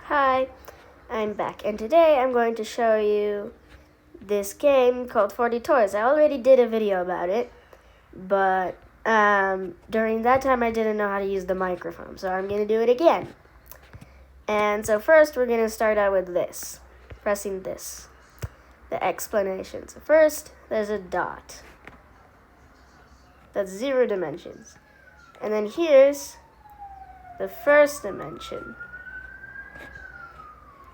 Hi, I'm back, and today I'm going to show you this game called 40 Toys. I already did a video about it, but during that time I didn't know how to use the microphone, so I'm going to do it again. And so first we're going to start out with this, pressing this, the explanation. So first, there's a dot. That's 0 dimensions. And then here's the first dimension.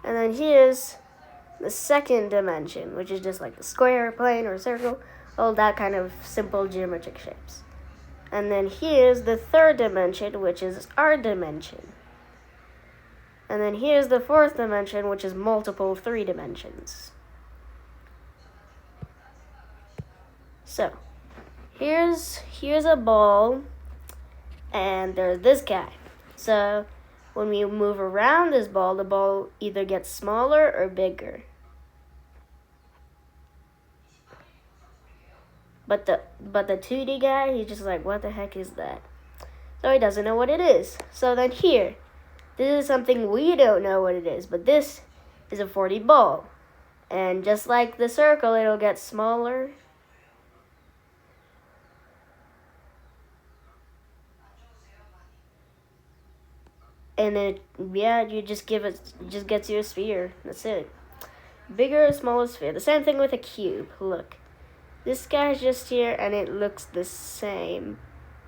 And then here's the second dimension, which is just like the square, plane, or circle, all that kind of simple geometric shapes. And then here's the third dimension, which is our dimension. And then here's the fourth dimension, which is multiple 3 dimensions. So, here's a ball, and there's this guy. So, when we move around this ball, the ball either gets smaller or bigger. But the 2D guy, he's just like, what the heck is that? So he doesn't know what it is. So then here, this is something we don't know what it is, but this is a 4D ball. And just like the circle, it'll get smaller. And then, you just gets you a sphere. That's it. Bigger or smaller sphere. The same thing with a cube. Look. This guy's just here, and it looks the same.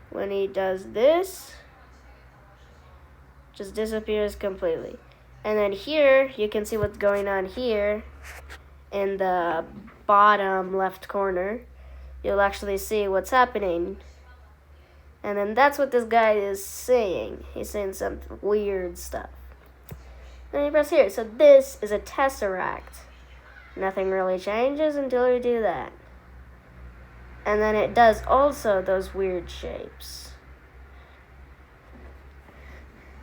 When he does this, just disappears completely. And then here, you can see what's going on here in the bottom left corner. You'll actually see what's happening. And then that's what this guy is saying. He's saying some weird stuff. Then you press here. So this is a tesseract. Nothing really changes until you do that. And then it does also those weird shapes.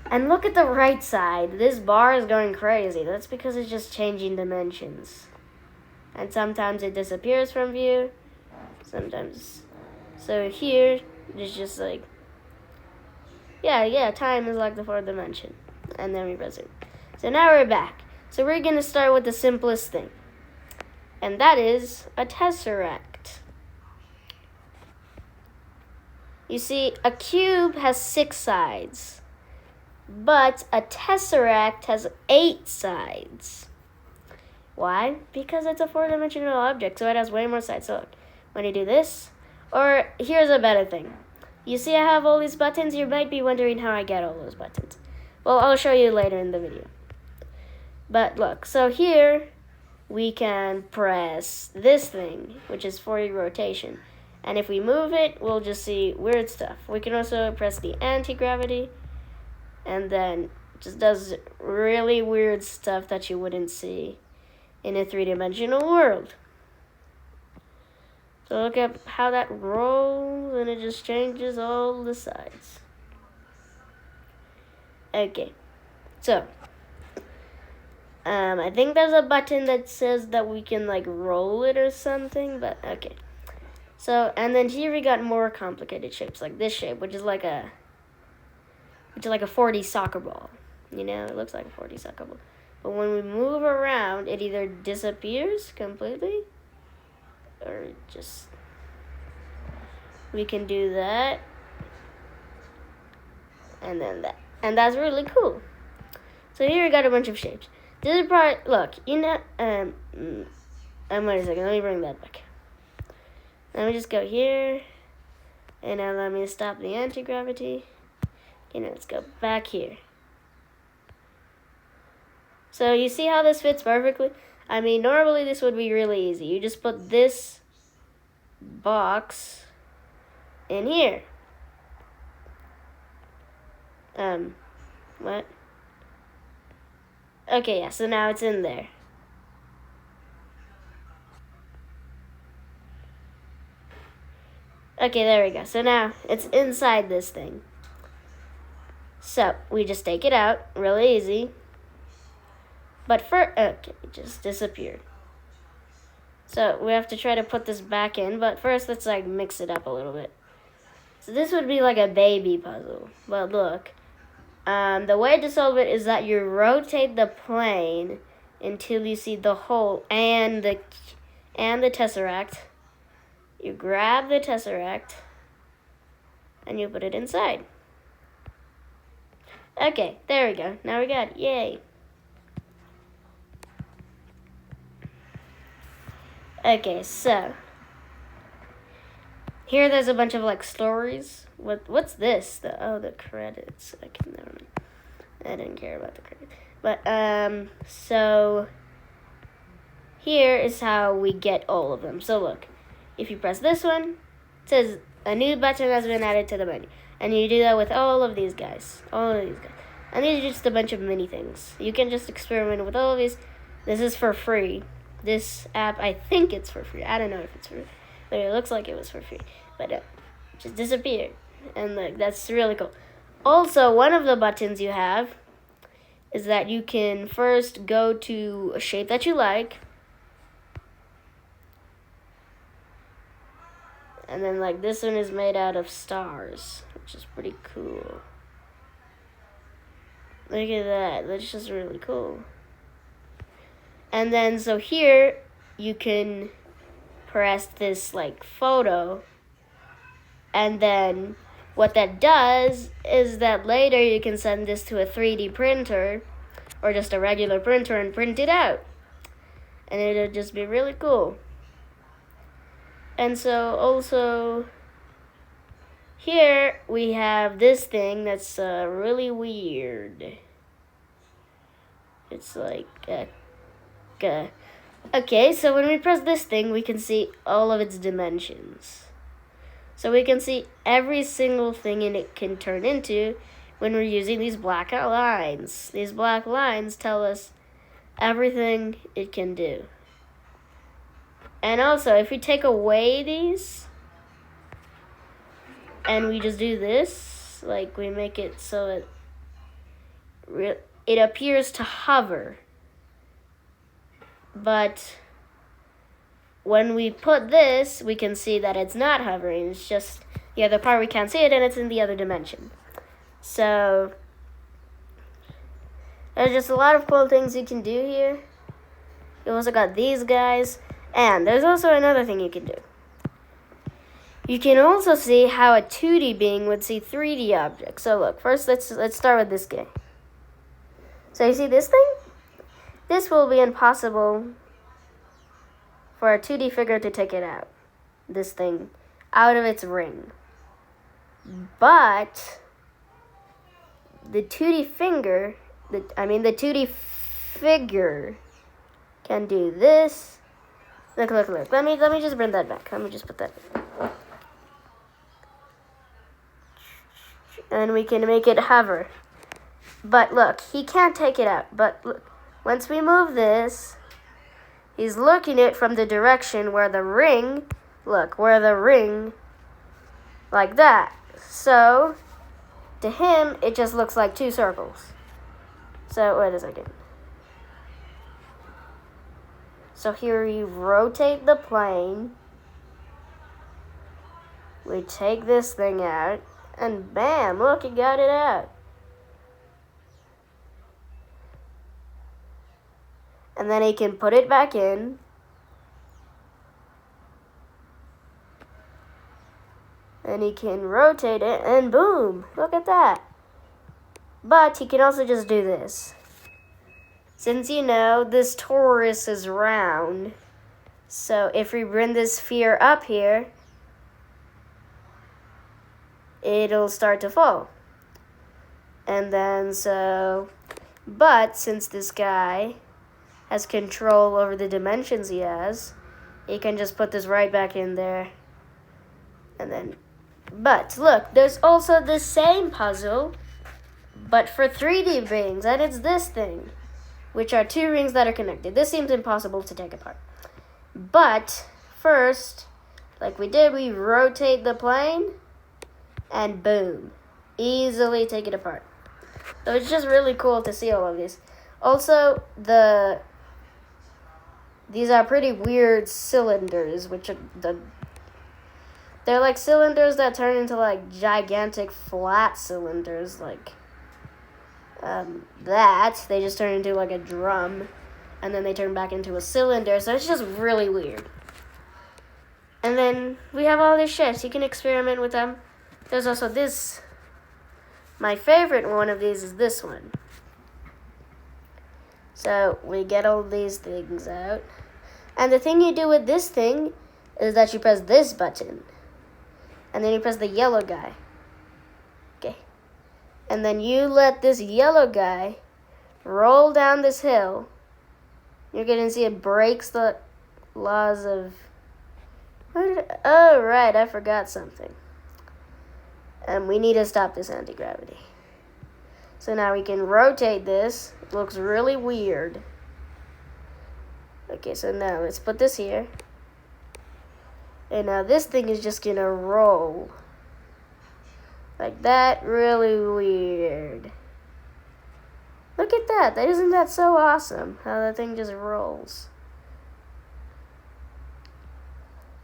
And look at the right side. This bar is going crazy. That's because it's just changing dimensions. And sometimes it disappears from view. Sometimes. So here, it's just like, time is like the 4th dimension. And then we press it. So now we're back. So we're going to start with the simplest thing. And that is a tesseract. You see, a cube has 6 sides, but a tesseract has 8 sides. Why? Because it's a 4-dimensional object, so it has way more sides. So look, when you do this, or here's a better thing. You see I have all these buttons? You might be wondering how I get all those buttons. Well, I'll show you later in the video. But look, so here we can press this thing, which is 4D rotation. And if we move it, we'll just see weird stuff. We can also press the anti-gravity, and then it just does really weird stuff that you wouldn't see in a 3-dimensional world. So look at how that rolls, and it just changes all the sides. Okay, so I think there's a button that says that we can like roll it or something, but okay. So, and then here we got more complicated shapes, like this shape, which is like a 4D soccer ball. You know, it looks like a 4D soccer ball. But when we move around, it either disappears completely, or just, we can do that, and then that. And that's really cool. So here we got a bunch of shapes. This is probably, look, you know, wait a second, let me bring that back. Let me just go here, and now let me stop the anti-gravity. Okay, now let's go back here. So you see how this fits perfectly? I mean, normally this would be really easy. You just put this box in here. What? Okay, yeah, so now it's in there. Okay, there we go. So now it's inside this thing. So we just take it out, really easy. But okay, it just disappeared. So we have to try to put this back in, but first let's like mix it up a little bit. So this would be like a baby puzzle. But look, The way to solve it is that you rotate the plane until you see the hole and the tesseract. You grab the tesseract and you put it inside. Okay, there we go. Now we got it. Yay. Okay, so here there's a bunch of like stories. What's this? The credits. I didn't care about the credits. But so here is how we get all of them. So look, if you press this one, it says a new button has been added to the menu. And you do that with all of these guys. And these are just a bunch of mini things. You can just experiment with all of these. This is for free. This app, I think it's for free. I don't know if it's free, but it looks like it was for free. But it just disappeared. And like that's really cool. Also, one of the buttons you have is that you can first go to a shape that you like. And then like this one is made out of stars, which is pretty cool. Look at that. That's just really cool. And then so here you can press this like photo, and then what that does is that later you can send this to a 3D printer or just a regular printer and print it out. And it'll just be really cool. And so also here we have this thing that's really weird. It's like okay, so when we press this thing, we can see all of its dimensions. So we can see every single thing it can turn into when we're using these black lines. These black lines tell us everything it can do. And also, if we take away these and we just do this, like we make it so it appears to hover. But when we put this, we can see that it's not hovering. It's just the other part we can't see it, and it's in the other dimension. So there's just a lot of cool things you can do here. You also got these guys, and there's also another thing you can do. You can also see how a 2D being would see 3D objects. So look, first let's start with this guy. So you see this thing? This will be impossible for a 2D figure to take it out. This thing out of its ring. But the 2D figure can do this. Look. Let me just bring that back. Let me just put that back. And we can make it hover. But look, he can't take it out. But look, once we move this, he's looking it from the direction where the ring, like that. So, to him, it just looks like two circles. So, wait a second. So here you rotate the plane. We take this thing out, and bam, look, you got it out. And then he can put it back in. And he can rotate it, and boom, look at that. But he can also just do this. Since you know this torus is round, so if we bring this sphere up here, it'll start to fall. And then but since this guy has control over the dimensions he has, he can just put this right back in there. And then, but look, there's also the same puzzle, but for 3D rings, and it's this thing, which are two rings that are connected. This seems impossible to take apart. But first, like we did, we rotate the plane, and boom, easily take it apart. So it's just really cool to see all of these. Also, these are pretty weird cylinders, which are they're like cylinders that turn into like gigantic flat cylinders, like that, they just turn into like a drum, and then they turn back into a cylinder, so it's just really weird. And then we have all these shapes. You can experiment with them. There's also this. My favorite one of these is this one. So we get all these things out. And the thing you do with this thing is that you press this button. And then you press the yellow guy. Okay. And then you let this yellow guy roll down this hill. You're going to see it breaks the laws of... Oh, right, I forgot something. And we need to stop this anti-gravity. So now we can rotate this. It looks really weird. Okay, so now let's put this here. And now this thing is just gonna roll. Like that, really weird. Look at that. Isn't that so awesome? How that thing just rolls.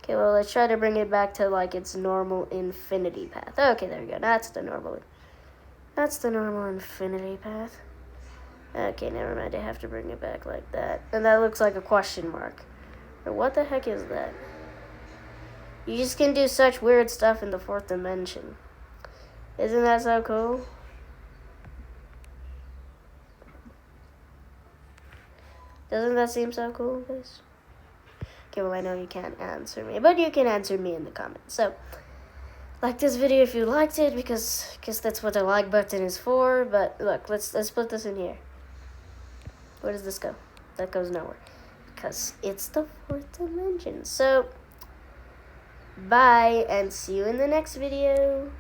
Okay, well, let's try to bring it back to like its normal infinity path. Okay, there we go. That's the normal infinity path. Okay, never mind. I have to bring it back like that. And that looks like a question mark. What the heck is that? You just can do such weird stuff in the fourth dimension. Isn't that so cool? Doesn't that seem so cool, guys? Okay, well, I know you can't answer me, but you can answer me in the comments. So, like this video if you liked it, because that's what the like button is for. But look, let's put this in here. Where does this go? That goes nowhere, because it's the fourth dimension. So, bye, and see you in the next video.